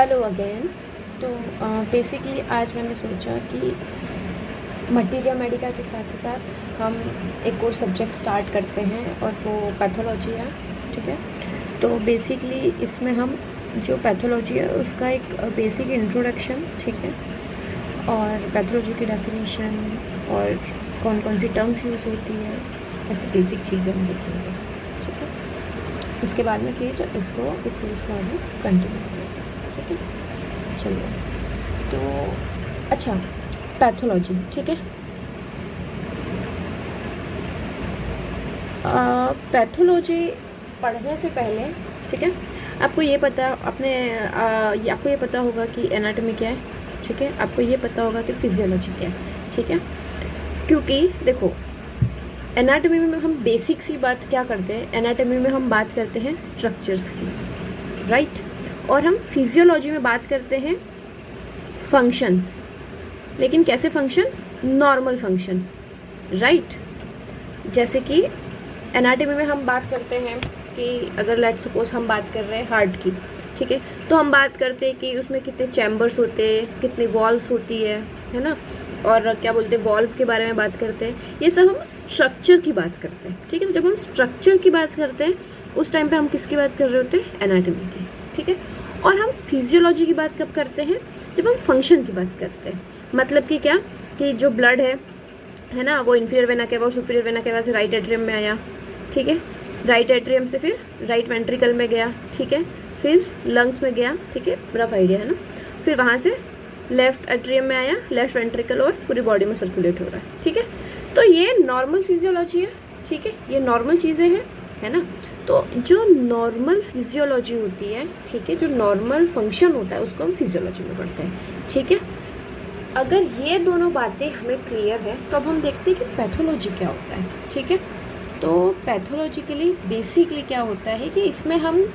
Hello again. तो basically आज मैंने सोचा कि मटीरिया मेडिका के साथ हम एक और सब्जेक्ट स्टार्ट करते हैं और वो पैथोलॉजी है। ठीक है, तो बेसिकली इसमें हम जो पैथोलॉजी है उसका एक बेसिक इंट्रोडक्शन, ठीक है, और पैथोलॉजी की डेफिनेशन और कौन कौन सी टर्म्स यूज़ होती है, ऐसी बेसिक चीज़ें हम देखेंगे। ठीक है, इसके बाद में फिर इसको इस सीरीज़ को आगे कंटिन्यू करेंगे। ठीक है, चलिए। तो अच्छा, पैथोलॉजी, ठीक है। पैथोलॉजी पढ़ने से पहले, ठीक है, आपको ये पता आपको ये पता होगा कि एनाटॉमी क्या है। ठीक है, आपको ये पता होगा कि फिजियोलॉजी क्या है। ठीक है, क्योंकि देखो एनाटॉमी में हम बेसिक सी बात क्या करते हैं, एनाटॉमी में हम बात करते हैं स्ट्रक्चर्स की, राइट, और हम फिजियोलॉजी में बात करते हैं फंक्शंस। लेकिन कैसे फंक्शन? Normal function, right. जैसे कि एनाटॉमी में हम बात करते हैं कि अगर लेट सपोज हम बात कर रहे हैं हार्ट की, ठीक है, तो हम बात करते हैं कि उसमें कितने चैम्बर्स होते हैं, कितनी वॉल्व्स होती है ना, और क्या बोलते हैं वॉल्व के बारे में बात करते हैं। ये सब हम स्ट्रक्चर की बात करते हैं। ठीक है, तो जब हम स्ट्रक्चर की बात करते हैं उस टाइम पे हम किसकी बात कर रहे होते हैं? एनाटॉमी की। ठीक है, और हम फिजियोलॉजी की बात कब करते हैं? जब हम फंक्शन की बात करते हैं। मतलब कि क्या, कि जो ब्लड है ना, वो इन्फीरियर वेना केवा और सुपीरियर वेना केवा से राइट एट्रियम में आया। ठीक है, राइट एट्रियम से फिर राइट वेंट्रिकल में गया। ठीक है, फिर लंग्स में गया। ठीक है, रफ आइडिया है ना। फिर वहाँ से लेफ्ट एट्रियम में आया, लेफ्ट वेंट्रिकल, और पूरी बॉडी में सर्कुलेट हो रहा है। ठीक है, तो ये नॉर्मल फिजियोलॉजी है। ठीक है, ये नॉर्मल चीज़ें हैं, है ना। तो जो नॉर्मल फिजियोलॉजी होती है, ठीक है, जो नॉर्मल फंक्शन होता है उसको हम फिजियोलॉजी में पढ़ते हैं। ठीक है, अगर ये दोनों बातें हमें क्लियर है तो अब हम देखते हैं कि पैथोलॉजी क्या होता है। ठीक है, तो पैथोलॉजिकली बेसिकली क्या होता है कि इसमें हम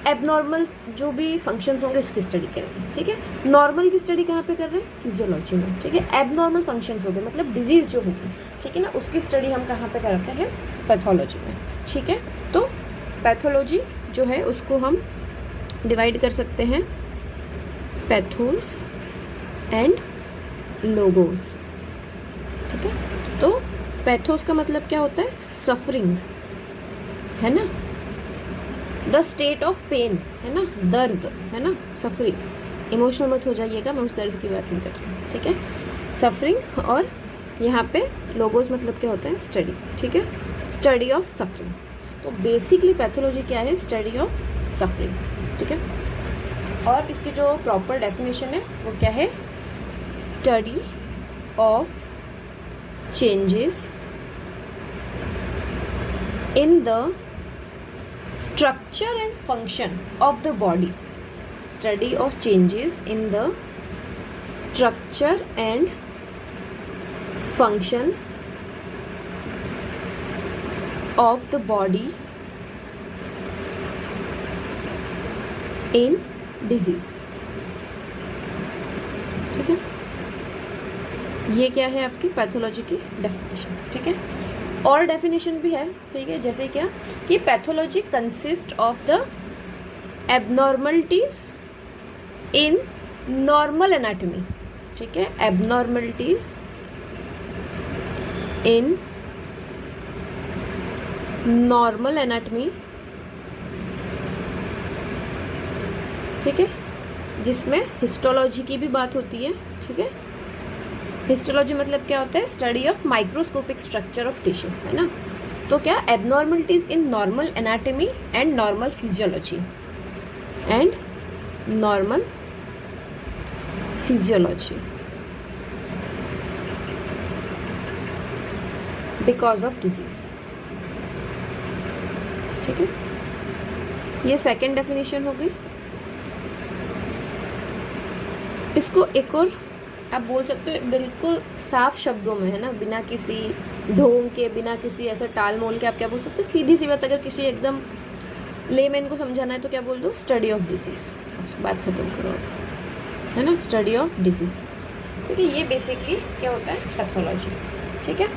एबनॉर्मल जो भी फंक्शंस होंगे उसकी स्टडी करेंगे। ठीक है, नॉर्मल की स्टडी कहाँ पे कर रहे हैं? फिजियोलॉजी में। ठीक है, एबनॉर्मल फंक्शंस हो गए मतलब डिजीज़ जो होगी, ठीक है ना, उसकी स्टडी हम कहाँ पे करते हैं? पैथोलॉजी में। ठीक है, तो पैथोलॉजी जो है उसको हम डिवाइड कर सकते हैं पैथोस एंड लोगोस। ठीक है, तो पैथोस का मतलब क्या होता है? सफरिंग, है ना, द स्टेट ऑफ पेन, है ना, दर्द, है ना, सफरिंग। इमोशनल मत हो जाइएगा, मैं उस दर्द की बात नहीं कर रही हूँ। ठीक है, सफरिंग। और यहाँ पे लोगोस मतलब क्या होता है? स्टडी। ठीक है, स्टडी ऑफ सफरिंग। तो बेसिकली पैथोलॉजी क्या है? Study of suffering. ठीक है, और इसकी जो प्रॉपर डेफिनेशन है वो क्या है? Study of changes in the structure and function of the body. Study of changes in the structure and function of the body in disease. ठीक है, ये क्या है आपकी पैथोलॉजी की डेफिनेशन। ठीक है, और डेफिनेशन भी है, ठीक है, जैसे क्या कि pathology consist of the abnormalities in normal anatomy. ठीक है, एबनॉर्मलिटीज इन नॉर्मल एनाटॉमी, ठीक है, जिसमें हिस्टोलॉजी की भी बात होती है। ठीक है, हिस्टोलॉजी मतलब क्या होता है? Study of microscopic structure of tissue, है ना। तो क्या? Abnormalities in normal anatomy and normal physiology and normal physiology because of disease. ठीक है, ये सेकेंड डेफिनेशन हो गई। इसको एक और आप बोल सकते हो बिल्कुल साफ शब्दों में, है ना, बिना किसी ढोंग के, बिना किसी ऐसे टाल मोल के, आप क्या बोल सकते हो? सीधी सी बात, अगर किसी एकदम लेमैन को समझाना है तो क्या बोल दो? Study of disease. बस बात खत्म करो, है ना, स्टडी ऑफ डिजीज। ठीक है, ये बेसिकली क्या होता है? पैथोलॉजी। ठीक है,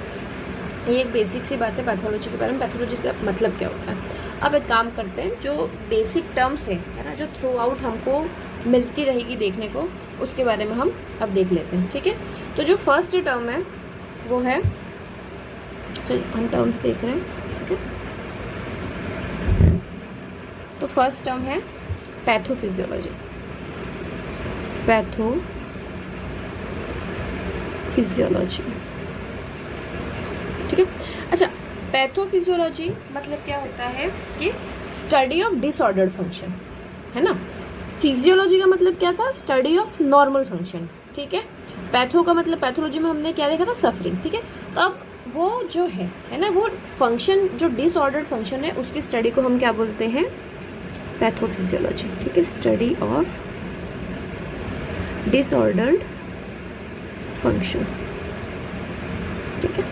ये एक बेसिक सी बात है पैथोलॉजी के बारे में। पैथोलॉजी का मतलब क्या होता है? अब एक काम करते हैं, जो बेसिक टर्म्स है ना, जो थ्रू आउट हमको मिलती रहेगी देखने को, उसके बारे में हम अब देख लेते हैं, ठीक है। तो जो फर्स्ट टर्म है वो है, चलिए हम टर्म्स देख रहे हैं, ठीक है। तो फर्स्ट टर्म है पैथोफिजियोलॉजी, पैथोफिजियोलॉजी, ठीक है। अच्छा, पैथोफिजियोलॉजी मतलब क्या होता है कि स्टडी ऑफ डिसऑर्डर्ड फंक्शन, है ना। फिजियोलॉजी का मतलब क्या था, स्टडी ऑफ नॉर्मल फंक्शन, ठीक है। पैथो का मतलब पैथोलॉजी में हमने क्या देखा था, सफरिंग, ठीक है। तो अब वो जो है ना, वो फंक्शन जो डिसऑर्डर्ड फंक्शन है उसकी स्टडी को हम क्या बोलते हैं, पैथोफिजियोलॉजी, ठीक है। स्टडी ऑफ डिसऑर्डर्ड फंक्शन, ठीक है।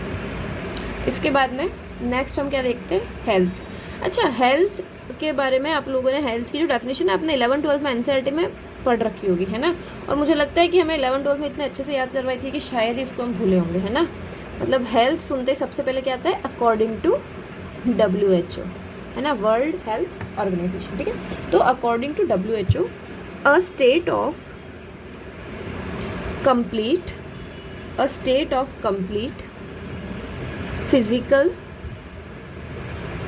इसके बाद में नेक्स्ट हम क्या देखते हैं, हेल्थ। अच्छा, हेल्थ के बारे में आप लोगों ने हेल्थ की जो डेफिनेशन है अपने 11-12 में एनसीईआरटी में पढ़ रखी होगी, है ना। और मुझे लगता है कि हमें 11-12 में इतने अच्छे से याद करवाई थी कि शायद ही इसको हम भूले होंगे, है ना। मतलब हेल्थ सुनते सबसे पहले क्या आता है, अकॉर्डिंग टू WHO, है ना, वर्ल्ड हेल्थ ऑर्गेनाइजेशन, ठीक है। तो according to WHO, a state of complete physical,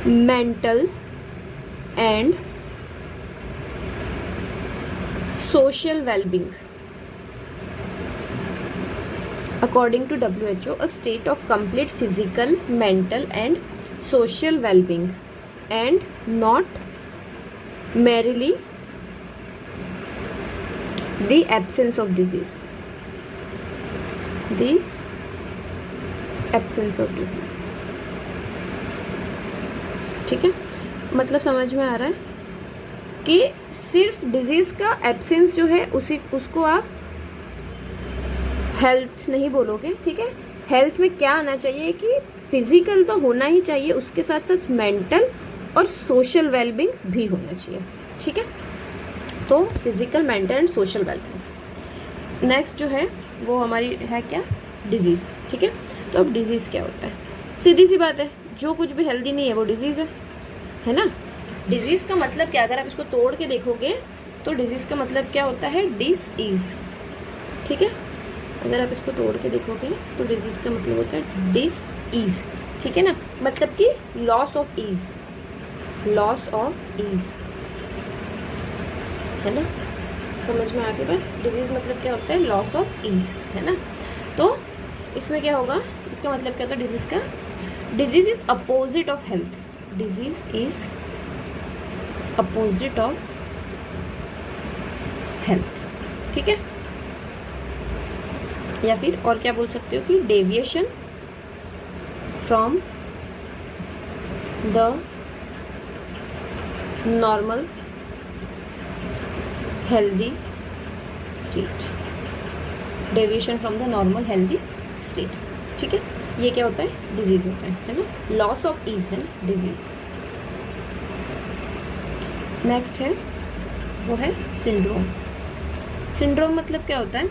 mental and social well-being. According to WHO, a state of complete physical, mental and social well-being, and not merely the absence of disease. The absence of disease, ठीक है। मतलब समझ में आ रहा है कि सिर्फ disease का एब्सेंस जो है उसको आप हेल्थ नहीं बोलोगे, ठीक है। हेल्थ में क्या आना चाहिए कि फिजिकल तो होना ही चाहिए, उसके साथ साथ मेंटल और सोशल वेलबींग भी होना चाहिए, ठीक है। तो physical, mental and social wellbeing. Next जो है वो हमारी है क्या, डिजीज, ठीक है। तो अब डिजीज क्या होता है, सीधी सी बात है, जो कुछ भी हेल्दी नहीं है वो डिजीज है ना। डिजीज का मतलब क्या, अगर आप इसको तोड़ के देखोगे तो डिजीज का मतलब क्या होता है, डिस ईज, ठीक है। अगर आप इसको तोड़ के देखोगे तो डिजीज का मतलब होता है डिस ईज, ठीक है ना। मतलब कि लॉस ऑफ ईज, है ना। समझ में आती बात, डिजीज मतलब क्या होता है, लॉस ऑफ ईज, है ना। तो इसमें क्या होगा, इसका मतलब क्या होता है डिजीज का, disease is opposite of health, disease is opposite of health, ठीक है। या फिर और क्या बोल सकते हो कि deviation from the normal healthy state, deviation from the normal healthy state, ठीक है। ये क्या होता है, डिजीज होता है ना। लॉस ऑफ ईज है ना डिजीज। नेक्स्ट है वो है सिंड्रोम। सिंड्रोम मतलब क्या होता है,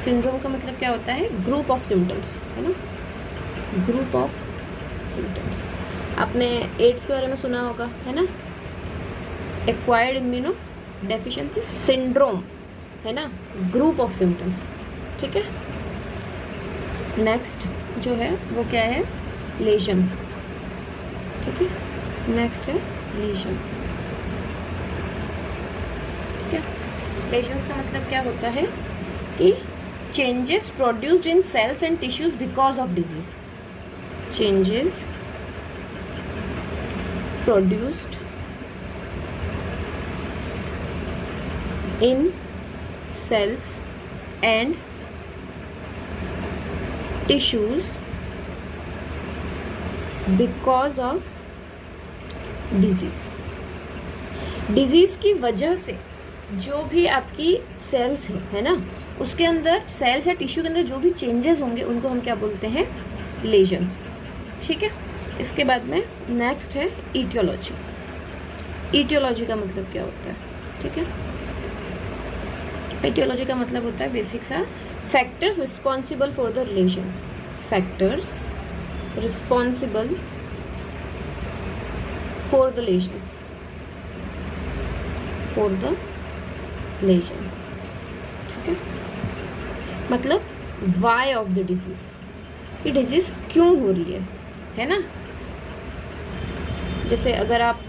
सिंड्रोम का मतलब क्या होता है, ग्रुप ऑफ सिम्टम्स, है ना, ग्रुप ऑफ सिम्टम्स। आपने एड्स के बारे में सुना होगा, है ना, एक्वायर्ड इम्यूनो डेफिशिएंसी सिंड्रोम, है ना, ग्रुप ऑफ सिम्टम्स, ठीक है। नेक्स्ट जो है वो क्या है, लेजन, ठीक है। नेक्स्ट है लीजन, ठीक है। लेजन्स का मतलब क्या होता है कि changes produced in cells and tissues because of disease, changes produced in cells and tissues because of disease. Disease की वजह से जो भी आपकी सेल्स है ना, उसके अंदर सेल्स या टिश्यू के अंदर जो भी चेंजेस होंगे उनको हम क्या बोलते हैं, लेजन्स, ठीक है। इसके बाद में नेक्स्ट है ईटियोलॉजी। ईटियोलॉजी का मतलब क्या होता है, ठीक है। ईटियोलॉजी का मतलब होता है बेसिक सा, factors responsible for the relations, factors responsible for the lesions, for the lesions, ठीक है। मतलब वाई ऑफ द डिजीज, कि डिजीज क्यों हो रही है ना। जैसे अगर आप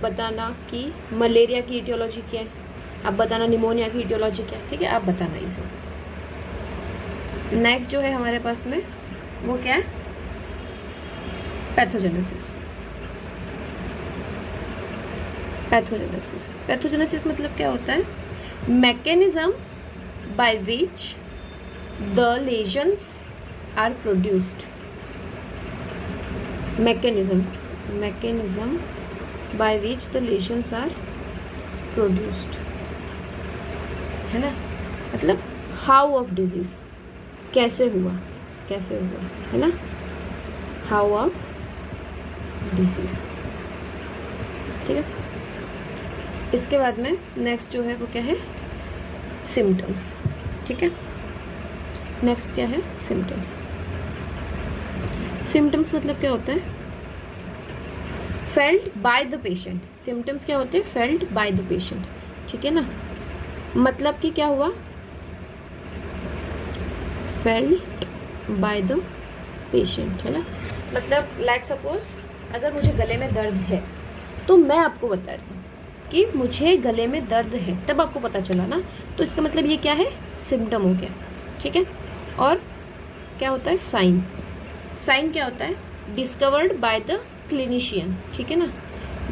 बताना कि मलेरिया की इटियोलॉजी क्या है, आप बताना निमोनिया की इटियोलॉजी क्या है, ठीक है, आप बताना ये सब। नेक्स्ट जो है हमारे पास में वो क्या है, पैथोजेनेसिस। पैथोजेनेसिस, पैथोजेनेसिस मतलब क्या होता है, mechanism by which the lesions are produced. Mechanism by which the lesions are produced, है ना। मतलब हाउ ऑफ डिजीज, कैसे हुआ है ना, हाउ ऑफ डिजीज, ठीक है। इसके बाद में नेक्स्ट जो है वो क्या है, सिम्टम्स, ठीक है। नेक्स्ट क्या है, सिम्टम्स। सिम्टम्स मतलब क्या होता है, felt by the patient. Symptoms क्या होते हैं, फेल्ट बाय द पेशेंट, ठीक है ना। मतलब कि क्या हुआ, फेल्ट बाय द पेशेंट, है ना। मतलब लेट सपोज अगर मुझे गले में दर्द है तो मैं आपको बता रही हूँ कि मुझे गले में दर्द है, तब आपको पता चला ना, तो इसका मतलब ये क्या है, सिम्टम हो गया, ठीक है। और क्या होता है, साइन। साइन क्या होता है, डिस्कवर्ड बाय द क्लिनिशियन, ठीक है ना,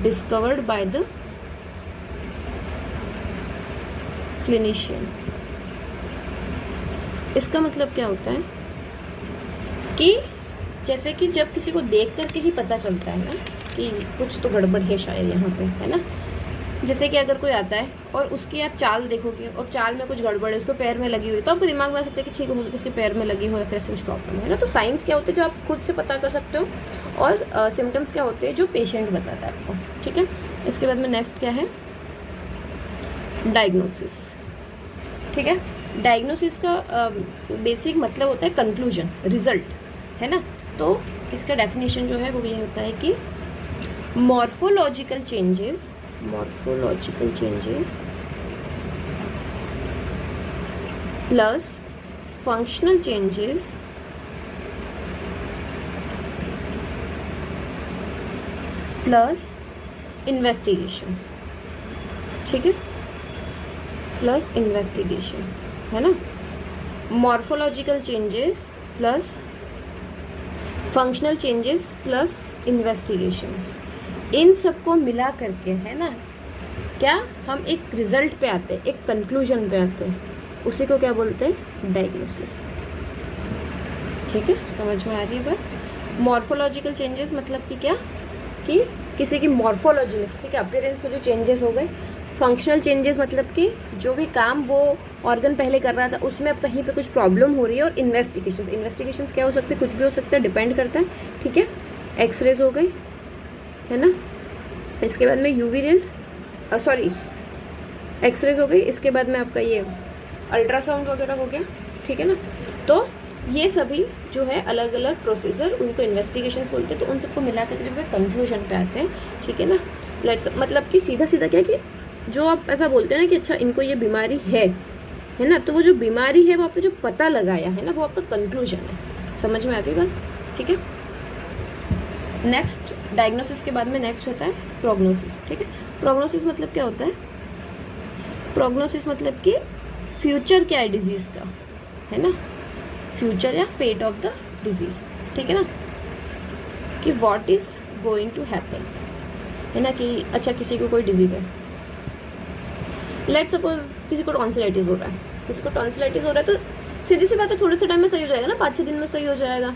डिस्कवर्ड बाय द क्लिनिशियन। इसका मतलब क्या होता है कि जैसे कि जब किसी को देख करके ही पता चलता है ना कि कुछ तो गड़बड़ है शायद यहाँ पे, है ना। जैसे कि अगर कोई आता है और उसकी आप चाल देखोगे और चाल में कुछ गड़बड़ है, उसको पैर में लगी हुई, तो आपको दिमाग में आ सकता है कि ठीक हो सकता है इसके पैर में लगी हो या फिर ऐसे कुछ प्रॉब्लम है ना। तो साइंस क्या होते हैं जो आप खुद से पता कर सकते हो, और सिम्टम्स क्या होते हैं जो पेशेंट बताता है आपको, ठीक है। इसके बाद में नेक्स्ट क्या है, डायग्नोसिस, ठीक है। डायग्नोसिस का बेसिक मतलब होता है कंक्लूजन, रिजल्ट, है ना। तो इसका डेफिनेशन जो है वो ये होता है कि morphological changes plus functional changes plus investigations, ठीक है, प्लस इन्वेस्टिगेशंस, है ना। Morphological changes plus functional changes plus investigations, इन सबको मिला करके, है ना, क्या हम एक रिजल्ट पे आते हैं, एक कंक्लूजन पे आते हैं, उसी को क्या बोलते हैं, डायग्नोसिस, ठीक है। समझ में आ रही है बात। मॉर्फोलॉजिकल चेंजेस मतलब कि क्या, कि किसी की मॉर्फोलॉजी में, किसी के अपीयरेंस में जो चेंजेस हो गए। फंक्शनल चेंजेस मतलब कि जो भी काम वो ऑर्गन पहले कर रहा था उसमें अब कहीं पे कुछ प्रॉब्लम हो रही है। और इन्वेस्टिगेशंस क्या हो सकते हैं, कुछ भी हो सकता है, डिपेंड करता है, ठीक है। एक्सरेज हो गई, है ना। इसके बाद में यूवी रेज, एक्सरेज हो गई। इसके बाद में आपका ये अल्ट्रासाउंड वगैरह हो गया, ठीक है ना। तो ये सभी जो है अलग अलग प्रोसीजर, उनको इन्वेस्टिगेशंस बोलते हैं। तो उन सबको मिला कर जब वे कंक्लूजन पे आते हैं, ठीक है ना। मतलब कि सीधा सीधा क्या कि जो आप ऐसा बोलते हैं ना कि अच्छा इनको ये बीमारी है ना, तो वो जो बीमारी है वो आपको जो पता लगाया है ना, वो आपका कंक्लूजन है। समझ में आ गई बात, ठीक है। नेक्स्ट डायग्नोसिस के बाद में नेक्स्ट होता है प्रोग्नोसिस, ठीक है। प्रोग्नोसिस मतलब क्या होता है, प्रोग्नोसिस मतलब कि फ्यूचर क्या है डिजीज का, है ना, फ्यूचर या फेट ऑफ द डिजीज, ठीक है ना, कि what is going to happen, है ना। कि अच्छा किसी को कोई डिजीज है, लेट सपोज किसी को टॉन्सिलाइटिस हो रहा है, तो सीधी सी बात है थोड़े से टाइम में सही हो जाएगा ना, 5-6 दिन में सही हो जाएगा।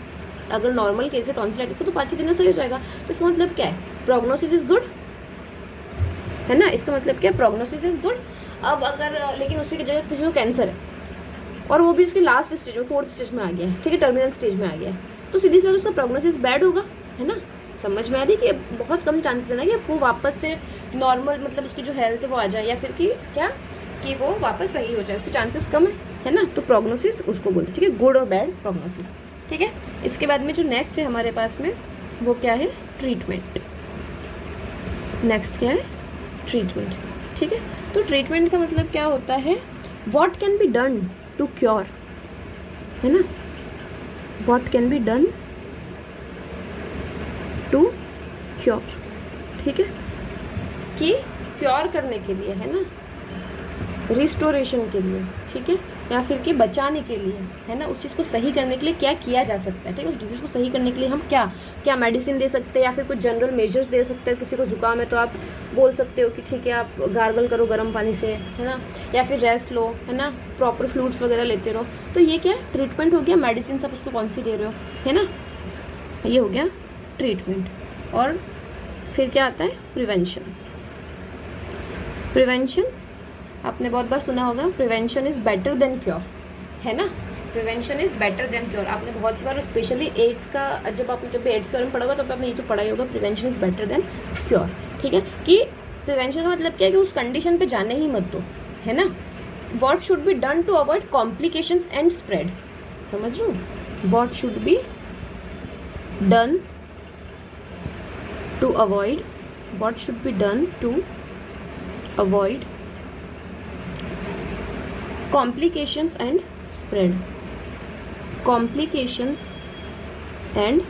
अगर नॉर्मल केस है टॉन्सिलाइटिस का तो 5-6 दिन में सही हो जाएगा। तो इसका मतलब क्या है, प्रोग्नोसिस इज गुड, है ना। इसका मतलब क्या है, प्रोग्नोसिस इज गुड। अब अगर लेकिन उसी की जगह किसी को कैंसर है और वो भी उसके लास्ट स्टेज में, 4th स्टेज में आ गया है, ठीक है, टर्मिनल स्टेज में आ गया है, तो सीधी सी बात उसका प्रोग्नोसिस बैड होगा, है ना। समझ में आ रही कि बहुत कम चांसेस है ना कि वो वापस से नॉर्मल, मतलब उसकी जो हेल्थ है वो आ जाए, या फिर कि क्या कि वो वापस सही हो जाए, उसके चांसेस कम है ना। तो प्रोग्नोसिस उसको बोलते हैं, ठीक है, गुड और बैड प्रोग्नोसिस, ठीक है। इसके बाद में जो नेक्स्ट है हमारे पास में वो क्या है, ट्रीटमेंट। नेक्स्ट क्या है, ट्रीटमेंट, ठीक है। तो ट्रीटमेंट का मतलब क्या होता है, what can be done to cure, है ना, what can be done to cure, ठीक है, कि क्योर करने के लिए, है ना, रिस्टोरेशन के लिए, ठीक है, या फिर कि बचाने के लिए, है ना, उस चीज़ को सही करने के लिए क्या किया जा सकता है, ठीक है, उस डिजीज़ को सही करने के लिए हम क्या क्या मेडिसिन दे सकते हैं या फिर कुछ जनरल मेजर्स दे सकते हैं। किसी को जुकाम है तो आप बोल सकते हो कि ठीक है आप गार्गल करो गर्म पानी से, है ना, या फिर रेस्ट लो, है ना, प्रॉपर फ्लूइड्स वगैरह लेते रहो। तो ये क्या ट्रीटमेंट हो गया, मेडिसिन आप उसको कौन सी दे रहे हो, है ना, ये हो गया ट्रीटमेंट। और फिर क्या आता है, प्रिवेंशन। प्रिवेंशन आपने बहुत बार सुना होगा, prevention is better than cure, है ना, prevention is better than cure. आपने बहुत सी बार, स्पेशली एड्स का, जब एड्स के बारे में पढ़ा होगा तो आपने ये तो पढ़ा ही होगा, prevention is better than cure, ठीक है, कि प्रिवेंशन का मतलब क्या है कि उस कंडीशन पे जाने ही मत दो, है ना। What should be done to avoid complications and spread, समझ रहे हो, what should be done to avoid, what should be done to avoid complications and spread, complications and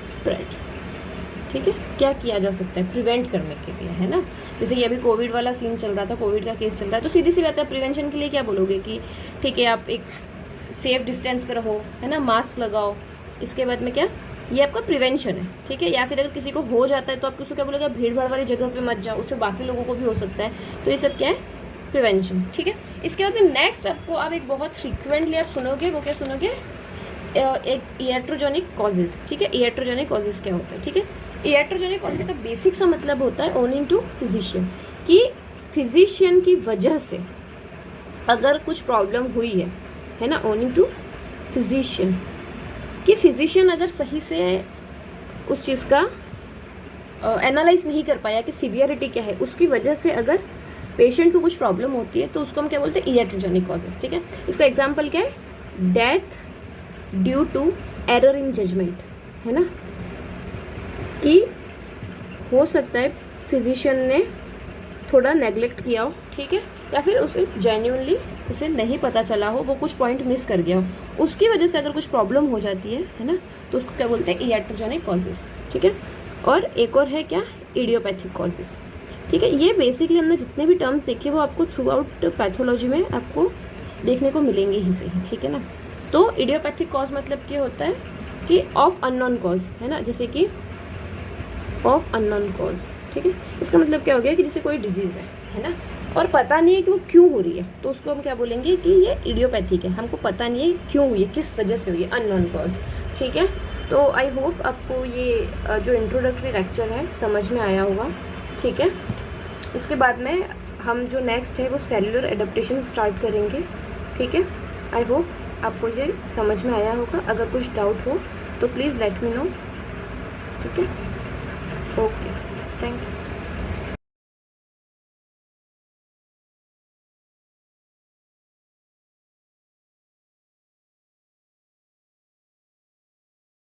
spread, ठीक है, क्या किया जा सकता है प्रिवेंट करने के लिए, है ना। जैसे कि अभी कोविड वाला सीन चल रहा था, कोविड का केस चल रहा है, तो सीधी सी बात है, प्रिवेंशन के लिए क्या बोलोगे कि ठीक है आप एक सेफ डिस्टेंस पे रहो, है ना, मास्क लगाओ, इसके बाद में क्या, ये आपका प्रिवेंशन है, ठीक है। या फिर अगर किसी को हो जाता है तो आप उसको क्या बोलोगे, भीड़ भाड़ वाली जगह पे मत जाओ, उससे बाकी लोगों को भी हो सकता है, तो ये सब क्या है, प्रिवेंशन, ठीक है। इसके बाद में नेक्स्ट आपको आप एक बहुत फ्रीक्वेंटली आप सुनोगे, वो क्या सुनोगे, एक इएट्रोजेनिक कॉजेज, ठीक है। इएट्रोजेनिक कॉजेज क्या होता है, ठीक है, इएट्रोजेनिक कॉजेज का बेसिक सा मतलब होता है ओनिंग टू फिजिशियन, कि फिजिशियन की वजह से अगर कुछ प्रॉब्लम हुई है ना, ओनिंग टू फिजिशियन, कि फिजिशियन अगर सही से उस चीज़ का एनालाइज नहीं कर पाया कि सीवियरिटी क्या है, उसकी वजह से अगर पेशेंट को कुछ प्रॉब्लम होती है तो उसको हम क्या बोलते हैं, इएट्रोजेनिक कॉजेज, ठीक है। इसका एग्जांपल क्या है, death due to error in judgement, है ना, कि हो सकता है फिजिशियन ने थोड़ा नेग्लेक्ट किया हो, ठीक है, या फिर उसे जेन्युइनली उसे नहीं पता चला हो, वो कुछ पॉइंट मिस कर गया हो, उसकी वजह से अगर कुछ प्रॉब्लम हो जाती है ना, तो उसको क्या बोलते हैं, इएट्रोजेनिक कॉजेज, ठीक है। और एक और है क्या, इडियोपैथिक कॉजेज, ठीक है। ये बेसिकली हमने जितने भी टर्म्स देखे वो आपको थ्रू आउट पैथोलॉजी में आपको देखने को मिलेंगे ही सही, ठीक है ना। तो इडियोपैथिक कॉज मतलब क्या होता है कि ऑफ अननोन कॉज, है ना, जैसे कि ऑफ अननोन कॉज, ठीक है। इसका मतलब क्या हो गया कि जैसे कोई डिजीज़ है ना, और पता नहीं है कि वो क्यों हो रही है, तो उसको हम क्या बोलेंगे कि ये इडियोपैथिक है, हमको पता नहीं है क्यों हुई है, किस वजह से हुई है, अननोन कॉज, ठीक है। तो आई होप आपको ये जो इंट्रोडक्टरी लेक्चर है समझ में आया होगा, ठीक है। इसके बाद में हम जो नेक्स्ट है वो सेलुलर एडेप्टेशन स्टार्ट करेंगे, ठीक है। आई होप आपको ये समझ में आया होगा, अगर कुछ डाउट हो तो प्लीज़ लेट मी नो, ठीक है। Okay, thank you.